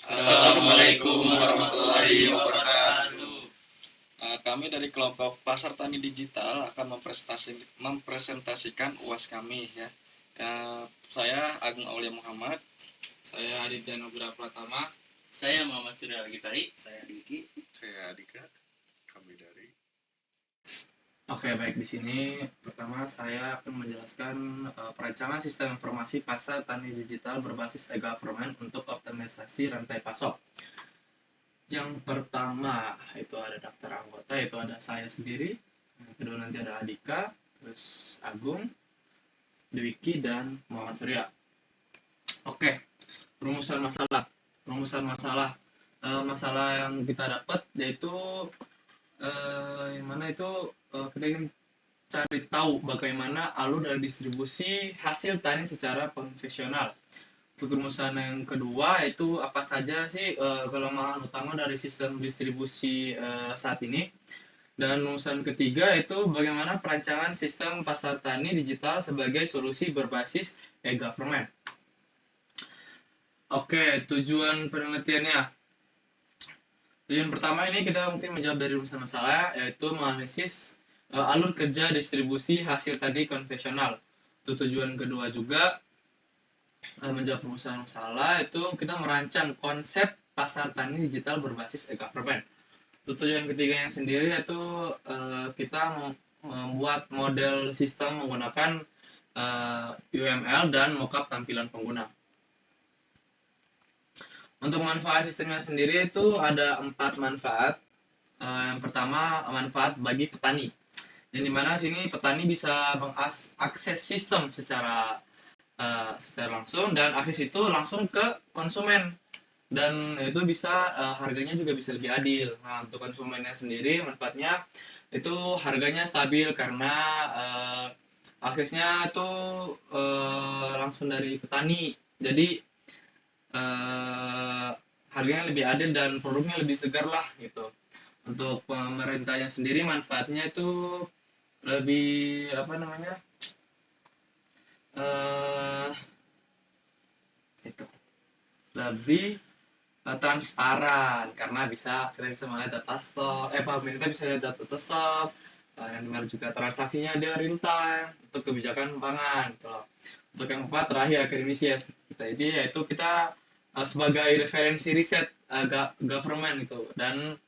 Assalamualaikum warahmatullahi wabarakatuh. Kami dari kelompok Pasar Tani Digital akan mempresentasikan UAS kami ya. Saya Agung Aulia Muhammad. Saya Aditya Nugra Pratama. Saya Muhammad Surya Gifari. Saya Diki. Saya Adika. Kami dari. Oke, baik. Di sini pertama saya akan menjelaskan perancangan sistem informasi pasar tani digital berbasis e-government untuk optimalisasi rantai pasok. Yang pertama itu ada daftar anggota, itu ada saya sendiri. Yang kedua nanti ada Adika, terus Agung, Dwiki, dan Muhammad Surya. Oke, rumusan masalah. Masalah yang kita dapat yaitu kita ingin cari tahu bagaimana alur dari distribusi hasil tani secara konvensional. Untuk rumusan yang kedua itu apa saja sih kelemahan utama dari sistem distribusi saat ini. Dan rumusan ketiga itu bagaimana perancangan sistem pasar tani digital sebagai solusi berbasis e-government. Oke, tujuan penelitiannya. Tujuan pertama ini kita mungkin menjawab dari rumusan masalah, yaitu menganalisis alur kerja distribusi hasil tani konvensional. Itu tujuan kedua juga menjawab rumusan masalah, itu kita merancang konsep pasar tani digital berbasis e-government. Itu tujuan ketiganya sendiri yaitu kita membuat model sistem menggunakan UML dan mockup tampilan pengguna. Untuk manfaat sistemnya sendiri itu ada 4 manfaat. Yang pertama, manfaat bagi petani. Yang dimana sini petani bisa mengakses sistem secara langsung, dan akses itu langsung ke konsumen. Dan itu bisa harganya juga bisa lebih adil. Nah, untuk konsumennya sendiri manfaatnya itu harganya stabil karena aksesnya itu langsung dari petani. Jadi harganya lebih adil dan produknya lebih segar lah gitu. Untuk pemerintahnya sendiri manfaatnya itu lebih lebih transparan karena kita bisa melihat data stok, pemerintah bisa lihat data stok, yang dimana juga transaksinya dia real time untuk kebijakan pangan gitu loh. Untuk yang keempat terakhir akademisi ya kita ini, yaitu kita sebagai referensi riset government itu, dan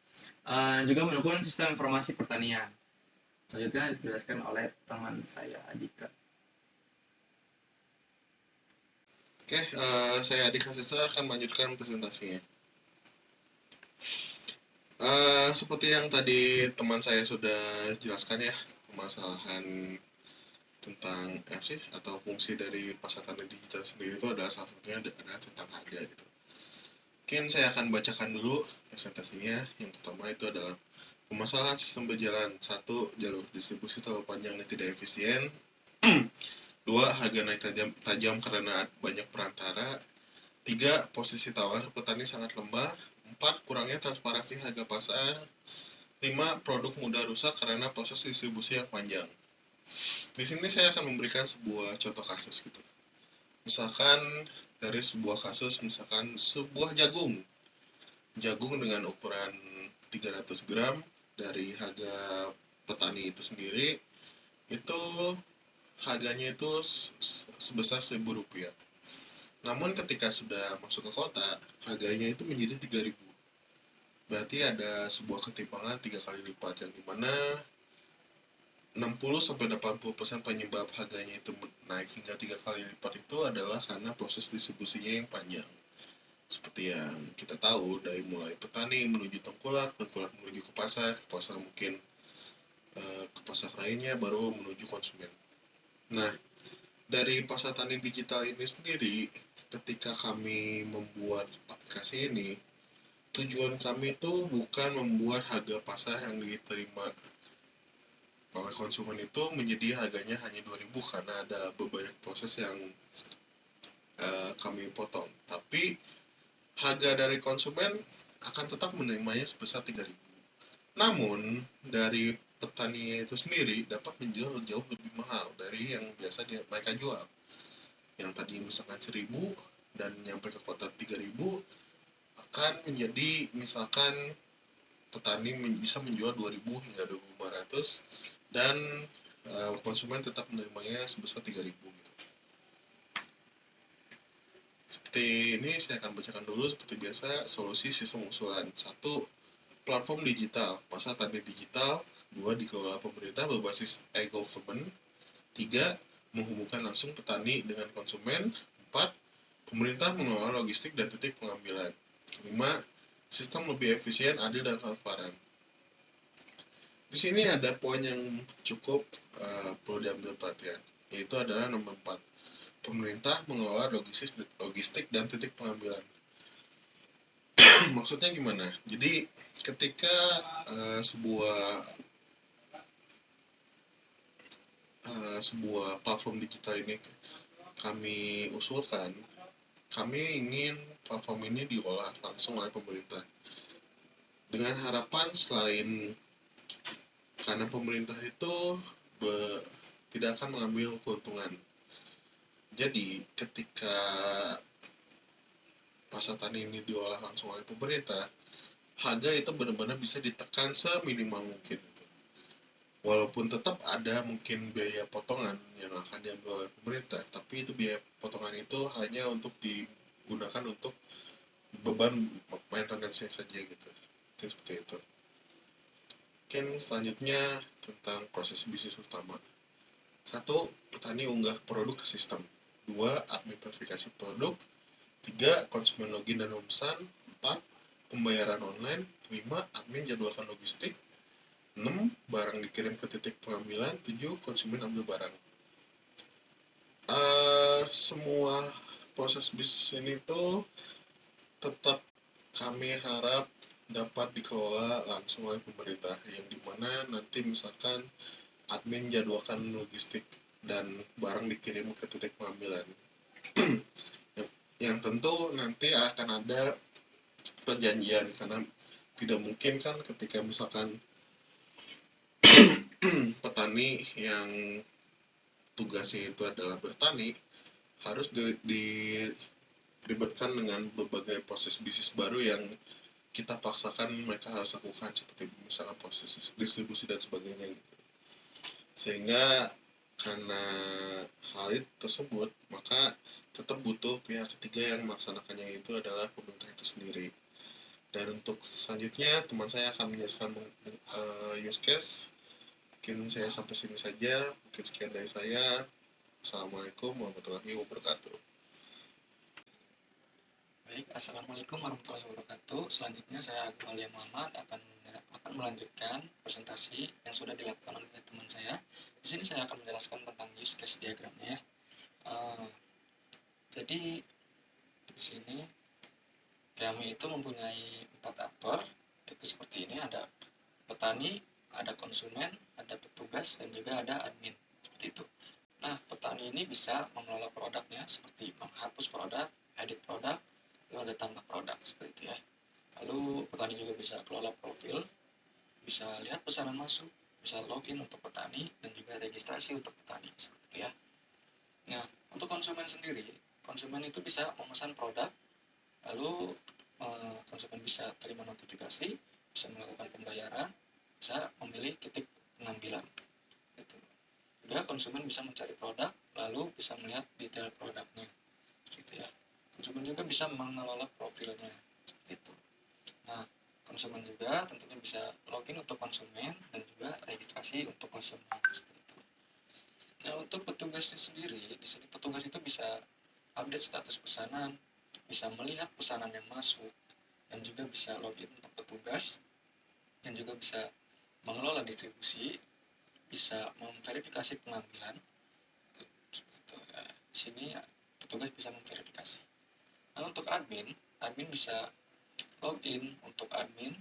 juga mendukung sistem informasi pertanian. Selanjutnya dijelaskan oleh teman saya Adika. Oke, saya Adika Sesar akan melanjutkan presentasinya. Seperti yang tadi teman saya sudah jelaskan ya, permasalahan tentang atau fungsi dari pasar tani digital sendiri itu adalah salah satunya adalah tentang harga gitu. Mungkin saya akan bacakan dulu presentasinya. Yang pertama itu adalah permasalahan sistem berjalan. 1. Jalur distribusi terlalu panjang dan tidak efisien. 2. Harga naik tajam karena banyak perantara. 3. Posisi tawar petani sangat lemah. 4. Kurangnya transparansi harga pasar. 5. Produk mudah rusak karena proses distribusi yang panjang. Di sini saya akan memberikan sebuah contoh kasus gitu. Misalkan dari sebuah kasus, misalkan sebuah jagung dengan ukuran 300 gram dari harga petani itu sendiri, itu harganya itu sebesar Rp1.000. Namun ketika sudah masuk ke kota, harganya itu menjadi Rp3.000. Berarti ada sebuah ketimpangan 3 kali lipat, yang dimana 60-80% penyebab harganya itu naik hingga 3 kali lipat itu adalah karena proses distribusinya yang panjang. Seperti yang kita tahu, dari mulai petani menuju tengkulak menuju ke pasar mungkin ke pasar lainnya, baru menuju konsumen. Nah, dari pasar tani digital ini sendiri, ketika kami membuat aplikasi ini, tujuan kami itu bukan membuat harga pasar yang diterima oleh konsumen itu menjadi harganya hanya 2.000 karena ada banyak proses yang kami potong. Tapi harga dari konsumen akan tetap menerimanya sebesar 3.000. Namun dari petani itu sendiri dapat menjual jauh lebih mahal dari yang biasa mereka jual. Yang tadi misalkan 1.000 dan nyampe ke kota 3.000, menjadi misalkan petani bisa menjual 2.000 hingga 2.500 dan konsumen tetap menerimanya sebesar 3.000 gitu. Seperti ini saya akan bacakan dulu seperti biasa solusi sistem usulan. 1. Platform digital, pasar tani digital. 2. Dikelola pemerintah berbasis e-government. 3. Menghubungkan langsung petani dengan konsumen. 4. Pemerintah mengelola logistik dan titik pengambilan. 5. Sistem lebih efisien, adil, dan transparan. Di sini ada poin yang cukup perlu diambil perhatian, yaitu adalah nomor 4. Pemerintah mengelola logistik dan titik pengambilan. Maksudnya gimana? Jadi ketika sebuah platform digital ini kami usulkan, kami ingin platform ini diolah langsung oleh pemerintah dengan harapan selain karena pemerintah itu tidak akan mengambil keuntungan. Jadi ketika pasar tani ini diolah langsung oleh pemerintah, harga itu benar-benar bisa ditekan seminimal mungkin. Walaupun tetap ada mungkin biaya potongan yang akan diambil oleh pemerintah, tapi itu biaya potongan itu hanya untuk digunakan untuk beban maintenance-nya saja gitu. Mungkin seperti itu. Mungkin selanjutnya tentang proses bisnis utama. 1. Petani unggah produk ke sistem. 2. Admin verifikasi produk. 3. Konsumen login dan memesan. 4. Pembayaran online. 5. Admin jadwalkan logistik. 6. Barang dikirim ke titik pengambilan. 7. Konsumen ambil barang. Semua proses bisnis ini tuh tetap kami harap dapat dikelola langsung oleh pemerintah, yang dimana nanti misalkan admin jadwalkan logistik dan barang dikirim ke titik pengambilan. Yang tentu nanti akan ada perjanjian, karena tidak mungkin kan ketika misalkan petani yang tugasnya itu adalah bertani harus diribetkan dengan berbagai proses bisnis baru yang kita paksakan mereka harus lakukan, seperti misalkan proses distribusi dan sebagainya gitu. Sehingga karena hal tersebut maka tetap butuh pihak ketiga yang melaksanakannya, itu adalah pemerintah itu sendiri. Dan untuk selanjutnya teman saya akan menjelaskan use case. Mungkin saya sampai sini saja. Mungkin sekian dari saya. Assalamualaikum warahmatullahi wabarakatuh. Baik, Assalamualaikum warahmatullahi wabarakatuh. Selanjutnya saya Agung Aulia Muhammad akan melanjutkan presentasi yang sudah dilakukan oleh teman saya. Di sini saya akan menjelaskan tentang use case diagramnya. Jadi di sini kami itu mempunyai 4 aktor, yaitu seperti ini: ada petani, ada konsumen, ada petugas, dan juga ada admin, seperti itu. Nah, petani ini bisa mengelola produknya seperti menghapus produk, edit produk, lalu ada tambah produk, seperti itu ya. Lalu petani juga bisa kelola profil, bisa lihat pesanan masuk, bisa login untuk petani, dan juga registrasi untuk petani, seperti itu ya. Nah, untuk konsumen sendiri, konsumen itu bisa memesan produk, lalu konsumen bisa terima notifikasi, bisa melakukan pembayaran, bisa memilih titik pengambilan. Gitu. Juga konsumen bisa mencari produk, lalu bisa melihat detail produknya, gitu ya. Konsumen juga bisa mengelola profilnya, seperti itu. Nah, konsumen juga tentunya bisa login untuk konsumen dan juga registrasi untuk konsumen, seperti itu. Nah, untuk petugasnya sendiri, di sini petugas itu bisa update status pesanan, bisa melihat pesanan yang masuk, dan juga bisa login untuk petugas, dan juga bisa mengelola distribusi, bisa memverifikasi pengambilan. Di sini petugas bisa memverifikasi. Nah, untuk admin bisa login untuk admin,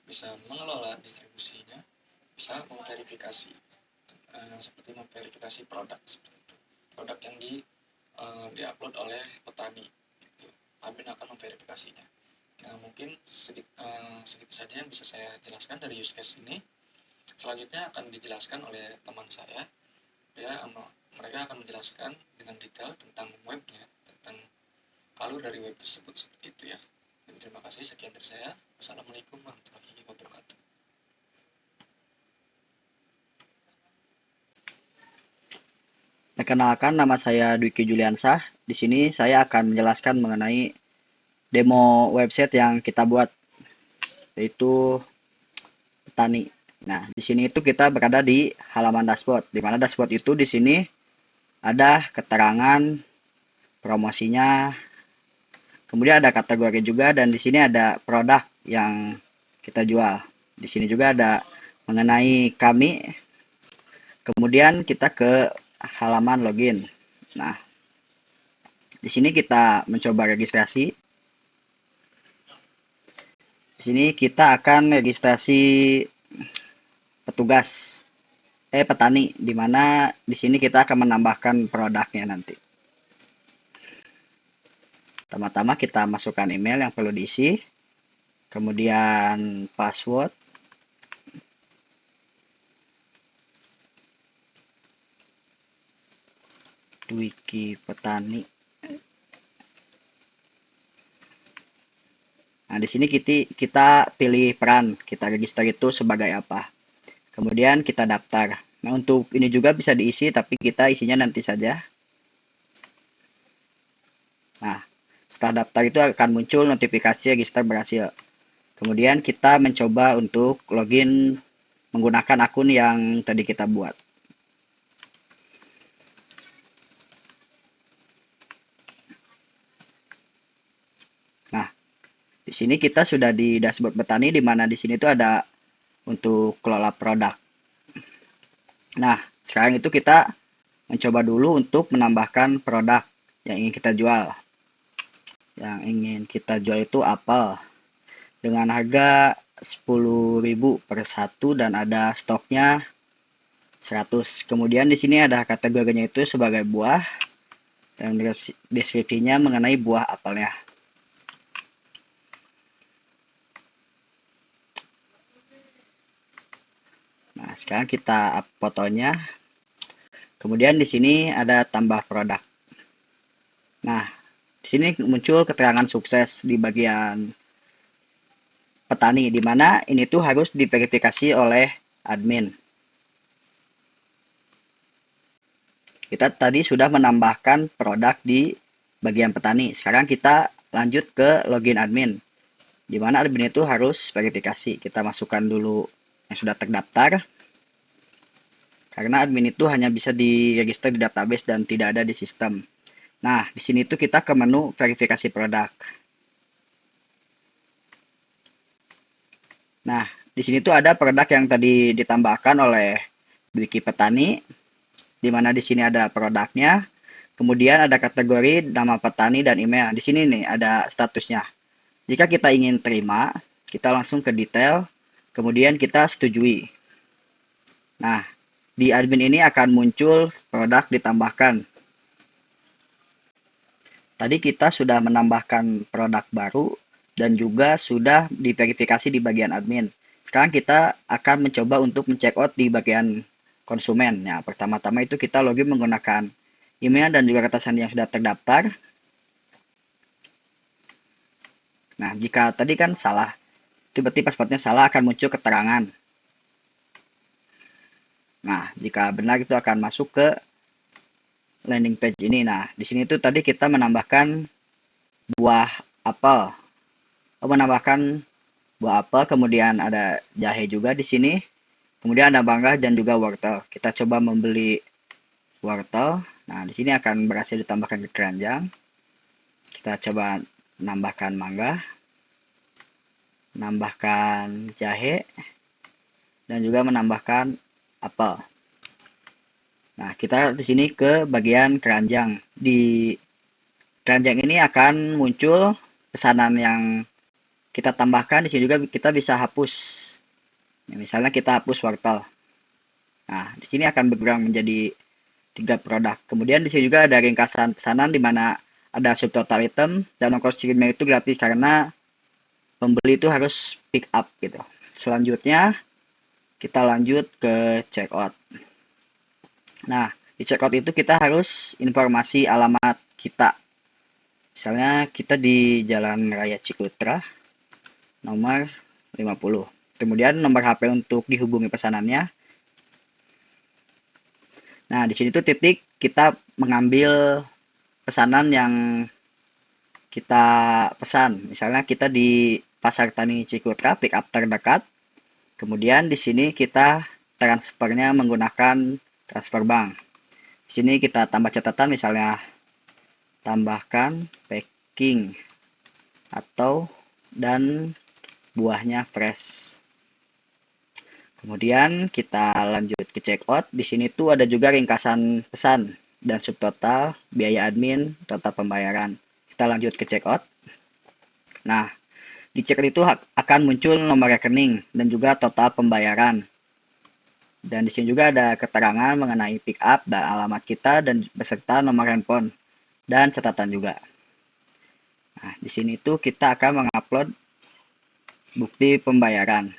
bisa mengelola distribusinya, bisa memverifikasi, seperti memverifikasi produk, seperti itu. Produk yang diupload oleh petani, gitu. Admin akan memverifikasinya. Nah, mungkin segitu saja yang bisa saya jelaskan dari use case ini. Selanjutnya akan dijelaskan oleh teman saya. Mereka akan menjelaskan dengan detail tentang webnya, tentang alur dari web tersebut, seperti itu ya. Terima kasih, sekian dari saya. Wassalamualaikum warahmatullahi wabarakatuh. Perkenalkan, nama saya Dwiki Juliansah. Di sini saya akan menjelaskan mengenai demo website yang kita buat, yaitu Petani. Nah, di sini itu kita berada di halaman dashboard, di mana dashboard itu di sini ada keterangan promosinya, kemudian ada kategori juga, dan di sini ada produk yang kita jual. Di sini juga ada mengenai kami. Kemudian kita ke halaman login. Nah, di sini kita mencoba registrasi. Di sini kita akan registrasi petani, di mana di sini kita akan menambahkan produknya nanti. Pertama-tama kita masukkan email yang perlu diisi, kemudian password, Dwiki Petani. Nah, di sini kita pilih peran, kita register itu sebagai apa. Kemudian kita daftar. Nah, untuk ini juga bisa diisi, tapi kita isinya nanti saja. Nah, setelah daftar itu akan muncul notifikasi register berhasil. Kemudian kita mencoba untuk login menggunakan akun yang tadi kita buat. Nah, di sini kita sudah di dashboard petani, di mana di sini tuh ada untuk kelola produk. Nah, sekarang itu kita mencoba dulu untuk menambahkan produk yang ingin kita jual. Yang ingin kita jual itu apel dengan harga 10.000 per satu dan ada stoknya 100. Kemudian di sini ada kategorinya itu sebagai buah dan deskripsinya mengenai buah apelnya. Nah, sekarang kita up fotonya. Kemudian di sini ada tambah produk. Nah, di sini muncul keterangan sukses di bagian petani, di mana ini tuh harus diverifikasi oleh admin. Kita tadi sudah menambahkan produk di bagian petani. Sekarang kita lanjut ke login admin, di mana admin itu harus verifikasi. Kita masukkan dulu yang sudah terdaftar, karena admin itu hanya bisa diregister di database dan tidak ada di sistem. Nah, di sini tuh kita ke menu verifikasi produk. Nah, di sini tuh ada produk yang tadi ditambahkan oleh Dwiki Petani, di mana di sini ada produknya, kemudian ada kategori, nama petani, dan email. Di sini nih ada statusnya. Jika kita ingin terima, kita langsung ke detail, kemudian kita setujui. Nah, di admin ini akan muncul produk ditambahkan. Tadi kita sudah menambahkan produk baru dan juga sudah diverifikasi di bagian admin. Sekarang kita akan mencoba untuk mencek out di bagian konsumen. Nah, pertama-tama itu kita login menggunakan email dan juga kata sandi yang sudah terdaftar. Nah, jika tadi kan salah, tiba-tiba passwordnya salah, akan muncul keterangan. Nah, jika benar itu akan masuk ke landing page ini. Nah, di sini tuh tadi kita menambahkan buah apel. Menambahkan buah apel, kemudian ada jahe juga di sini. Kemudian ada mangga dan juga wortel. Kita coba membeli wortel. Nah, di sini akan berhasil ditambahkan ke keranjang. Kita coba menambahkan mangga, menambahkan jahe, dan juga menambahkan apel. Nah, kita di sini ke bagian keranjang. Di keranjang ini akan muncul pesanan yang kita tambahkan. Di sini juga kita bisa hapus. Misalnya kita hapus wortel. Nah, di sini akan berkurang menjadi 3 produk. Kemudian di sini juga ada ringkasan pesanan, di mana ada subtotal item dan ongkos kirimnya itu gratis karena pembeli itu harus pick up gitu. Selanjutnya kita lanjut ke checkout. Nah, di checkout itu kita harus informasi alamat kita. Misalnya kita di Jalan Raya Cikutra nomor 50. Kemudian nomor HP untuk dihubungi pesanannya. Nah, di sini tuh titik kita mengambil pesanan yang kita pesan. Misalnya kita di Pasar Tani Cikutra, pick up terdekat. Kemudian di sini kita transfernya menggunakan transfer bank. Di sini kita tambah catatan, misalnya tambahkan packing atau dan buahnya fresh. Kemudian kita lanjut ke checkout. Di sini tuh ada juga ringkasan pesan dan subtotal, biaya admin, total pembayaran. Kita lanjut ke checkout. Nah, di checkout itu akan muncul nomor rekening dan juga total pembayaran. Dan di sini juga ada keterangan mengenai pick up dan alamat kita dan beserta nomor handphone dan catatan juga. Nah, di sini tuh kita akan mengupload bukti pembayaran.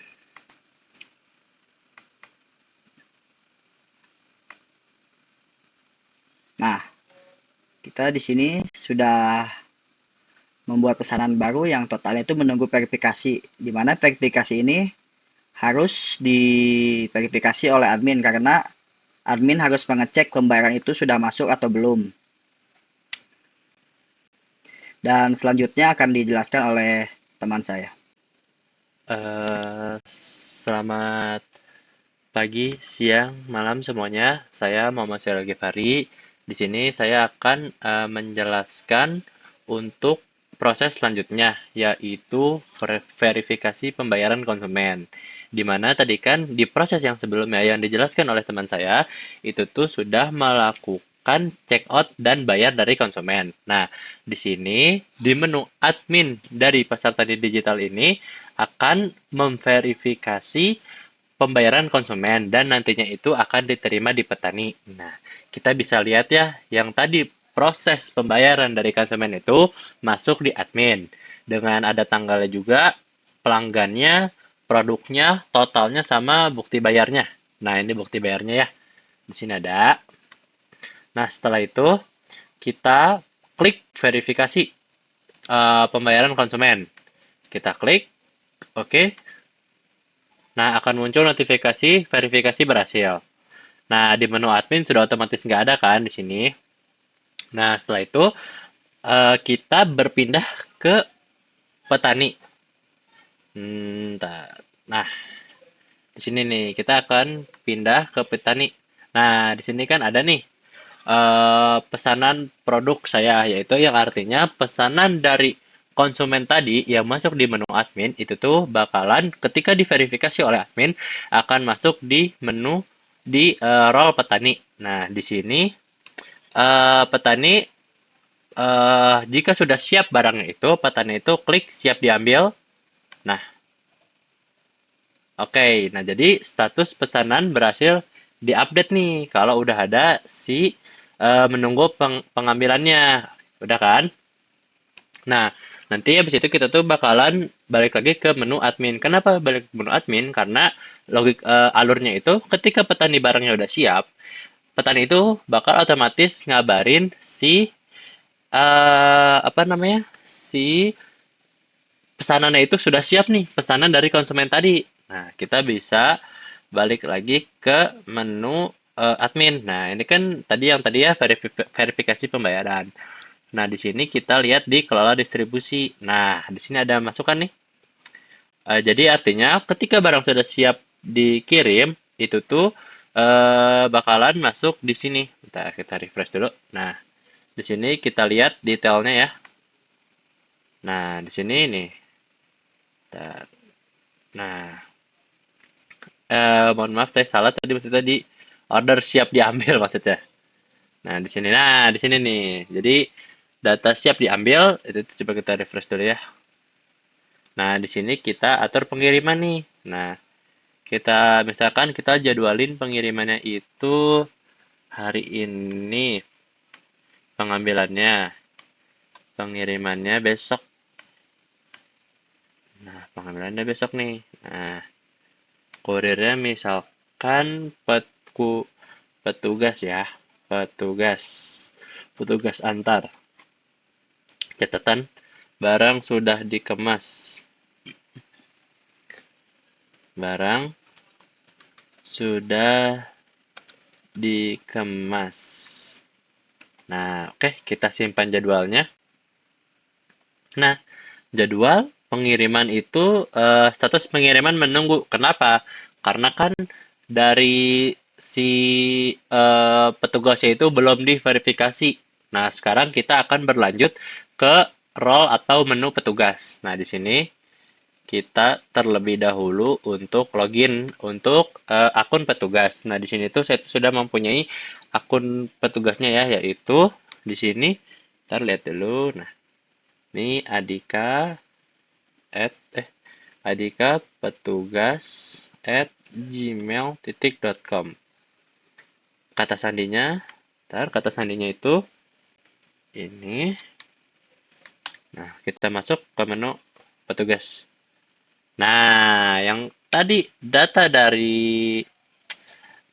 Nah, kita di sini sudah membuat pesanan baru yang totalnya itu menunggu verifikasi, di mana verifikasi ini harus diverifikasi oleh admin karena admin harus mengecek pembayaran itu sudah masuk atau belum. Dan selanjutnya akan dijelaskan oleh teman saya. Selamat pagi, siang, malam semuanya. Saya Muhammad Syarul Gifari. Di sini saya akan menjelaskan untuk proses selanjutnya, yaitu verifikasi pembayaran konsumen. Di mana tadi kan di proses yang sebelumnya yang dijelaskan oleh teman saya, itu tuh sudah melakukan check out dan bayar dari konsumen. Nah, di sini di menu admin dari Pasar Tani Digital ini akan memverifikasi pembayaran konsumen dan nantinya itu akan diterima di petani. Nah, kita bisa lihat ya, yang tadi proses pembayaran dari konsumen itu masuk di admin dengan ada tanggalnya juga, pelanggannya, produknya, totalnya sama bukti bayarnya. Nah, ini bukti bayarnya ya. Di sini ada. Nah, setelah itu kita klik verifikasi pembayaran konsumen. Kita klik, oke. Nah, akan muncul notifikasi verifikasi berhasil. Nah, di menu admin sudah otomatis nggak ada kan di sini. Nah, setelah itu kita berpindah ke petani. Nah, di sini nih kita akan pindah ke petani. Nah, di sini kan ada nih pesanan produk saya, yaitu yang artinya pesanan dari konsumen tadi yang masuk di menu admin itu tuh bakalan ketika diverifikasi oleh admin akan masuk di menu di role petani. Nah, di sini petani jika sudah siap barangnya itu, petani itu klik siap diambil. Nah, oke. Nah, jadi status pesanan berhasil diupdate nih kalau udah ada si menunggu pengambilannya. Udah kan? Nah, nanti habis itu kita tuh bakalan balik lagi ke menu admin. Kenapa balik ke menu admin? Karena alurnya itu ketika petani barangnya udah siap, petani itu bakal otomatis ngabarin si si pesanannya itu sudah siap nih, pesanan dari konsumen tadi. Nah, kita bisa balik lagi ke menu admin. Nah, ini kan tadi ya verifikasi pembayaran. Nah, di sini kita lihat di kelola distribusi. Nah, di sini ada masukan nih. Jadi artinya ketika barang sudah siap dikirim, itu tuh bakalan masuk di sini. Kita refresh dulu. Nah, di sini kita lihat detailnya ya. Nah, di sini nih. Nah, mohon maaf saya salah tadi maksudnya di order siap diambil maksudnya. Nah, di sini nih. Jadi data siap diambil, itu coba kita refresh dulu ya. Nah, di sini kita atur pengiriman nih. Nah, misalkan kita jadwalin pengirimannya itu hari ini. Pengirimannya besok. Nah, pengirimannya besok nih. Nah, kurirnya misalkan petugas ya. Petugas antar. Catatan, barang sudah dikemas. Barang sudah dikemas. Nah, oke, kita simpan jadwalnya. Nah, jadwal pengiriman itu status pengiriman menunggu. Kenapa? Karena kan dari si petugasnya itu belum diverifikasi. Nah, sekarang kita akan berlanjut ke role atau menu petugas. Nah, di sini kita terlebih dahulu untuk login untuk akun petugas. Nah, di sini tuh saya sudah mempunyai akun petugasnya ya, yaitu di sini. Ntar lihat dulu. Nah, ini Adika petugas @gmail.com. Kata sandinya itu ini. Nah, kita masuk ke menu petugas. Nah, yang tadi data dari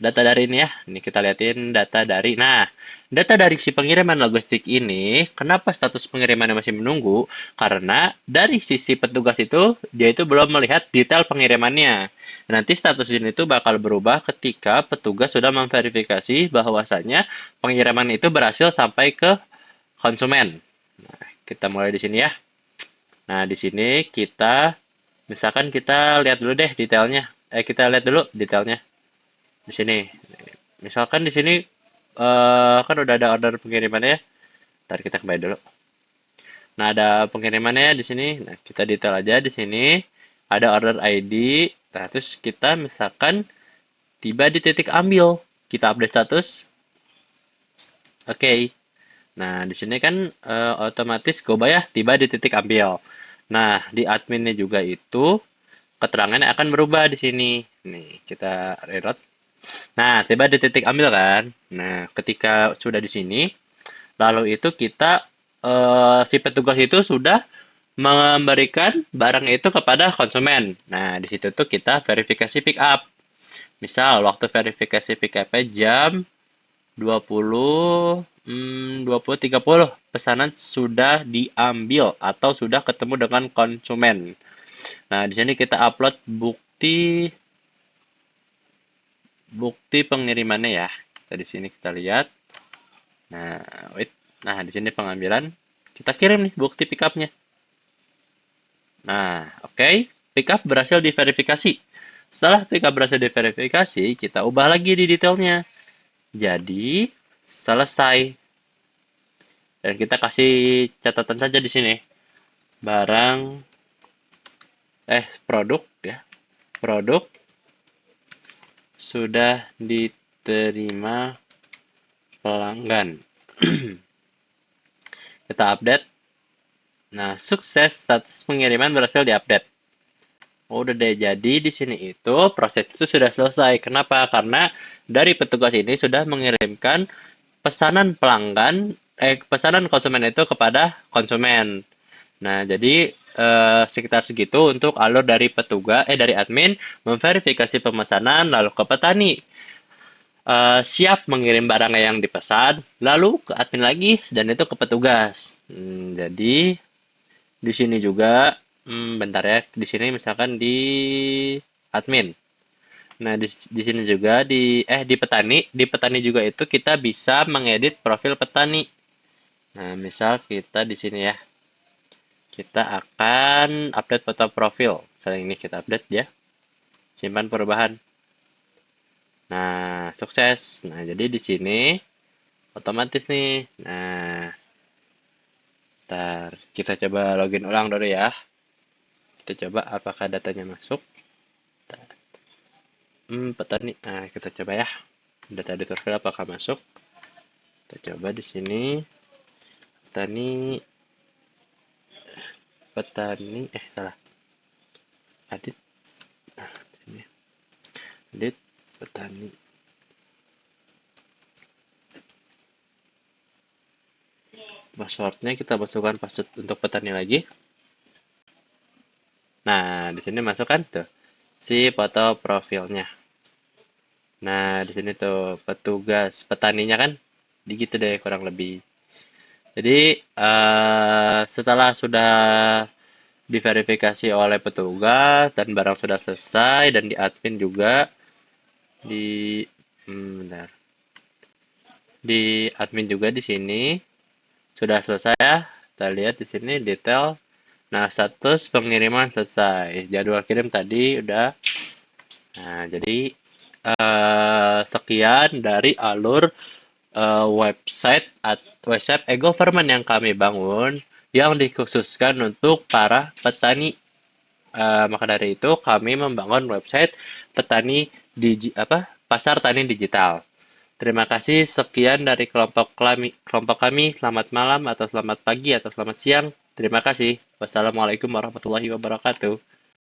ini ya. Ini kita liatin data dari. Nah, data dari si pengiriman logistik ini, kenapa status pengirimannya masih menunggu? Karena dari sisi petugas itu, dia itu belum melihat detail pengirimannya. Nanti status ini itu bakal berubah ketika petugas sudah memverifikasi bahwasanya pengiriman itu berhasil sampai ke konsumen. Nah, kita mulai di sini ya. Nah, di sini misalkan kita lihat dulu deh detailnya. Kita lihat dulu detailnya. Di sini. Misalkan di sini kan udah ada order pengirimannya. Ntar kita kembali dulu. Nah, ada pengirimannya di sini. Nah, kita detail aja di sini. Ada order ID. Nah, terus kita misalkan tiba di titik ambil. Kita update status. Oke. Nah, di sini kan otomatis Goba ya tiba di titik ambil. Nah, di adminnya juga itu keterangannya akan berubah di sini. Nih, kita reload. Nah, tiba di titik ambil kan. Nah, ketika sudah di sini, lalu itu kita si petugas itu sudah memberikan barang itu kepada konsumen. Nah, di situ tuh kita verifikasi pick up. Misal waktu verifikasi pick up jam 20.30 pesanan sudah diambil atau sudah ketemu dengan konsumen. Nah, di sini kita upload bukti pengirimannya ya. Di sini kita lihat. Nah, wait. Nah, di sini pengambilan. Kita kirim nih bukti pick up-nya. Nah, oke. Pick up berhasil diverifikasi. Setelah pick up berhasil diverifikasi, kita ubah lagi di detailnya. Jadi, selesai. Dan kita kasih catatan saja di sini. Produk ya. Produk sudah diterima pelanggan. Kita update. Nah, sukses, status pengiriman berhasil diupdate. Udah deh, jadi di sini itu proses itu sudah selesai. Kenapa? Karena dari petugas ini sudah mengirimkan pesanan pesanan konsumen itu kepada konsumen. Nah, jadi sekitar segitu untuk alur dari dari admin memverifikasi pemesanan lalu ke petani. Siap mengirim barang yang dipesan, lalu ke admin lagi dan itu ke petugas. Jadi di sini juga bentar ya, di sini misalkan di admin. Nah, di sini juga di petani juga itu kita bisa mengedit profil petani. Nah, misal kita di sini ya. Kita akan update foto profil. Misalnya ini kita update ya. Simpan perubahan. Nah, sukses. Nah, jadi di sini otomatis nih. Nah, ntar kita coba login ulang dulu ya. Kita coba apakah datanya masuk. Petani. Nah, kita coba ya. Data editor file apakah masuk. Kita coba di sini. Petani. Salah. Edit. Edit petani. Passwordnya kita masukkan password untuk petani lagi. Nah, di sini masukkan tuh si foto profilnya. Nah, di sini tuh petugas petaninya kan, gitu deh kurang lebih. Jadi setelah sudah diverifikasi oleh petugas dan barang sudah selesai dan di admin juga di bentar. Di admin juga di sini sudah selesai ya. Kita lihat di sini detail. Nah, status pengiriman selesai. Jadwal kirim tadi udah. Nah, jadi sekian dari alur website e-government yang kami bangun yang dikhususkan untuk para petani. Maka dari itu kami membangun website pasar tani digital. Terima kasih, sekian dari kelompok kami. Selamat malam atau selamat pagi atau selamat siang. Terima kasih. Wassalamualaikum warahmatullahi wabarakatuh.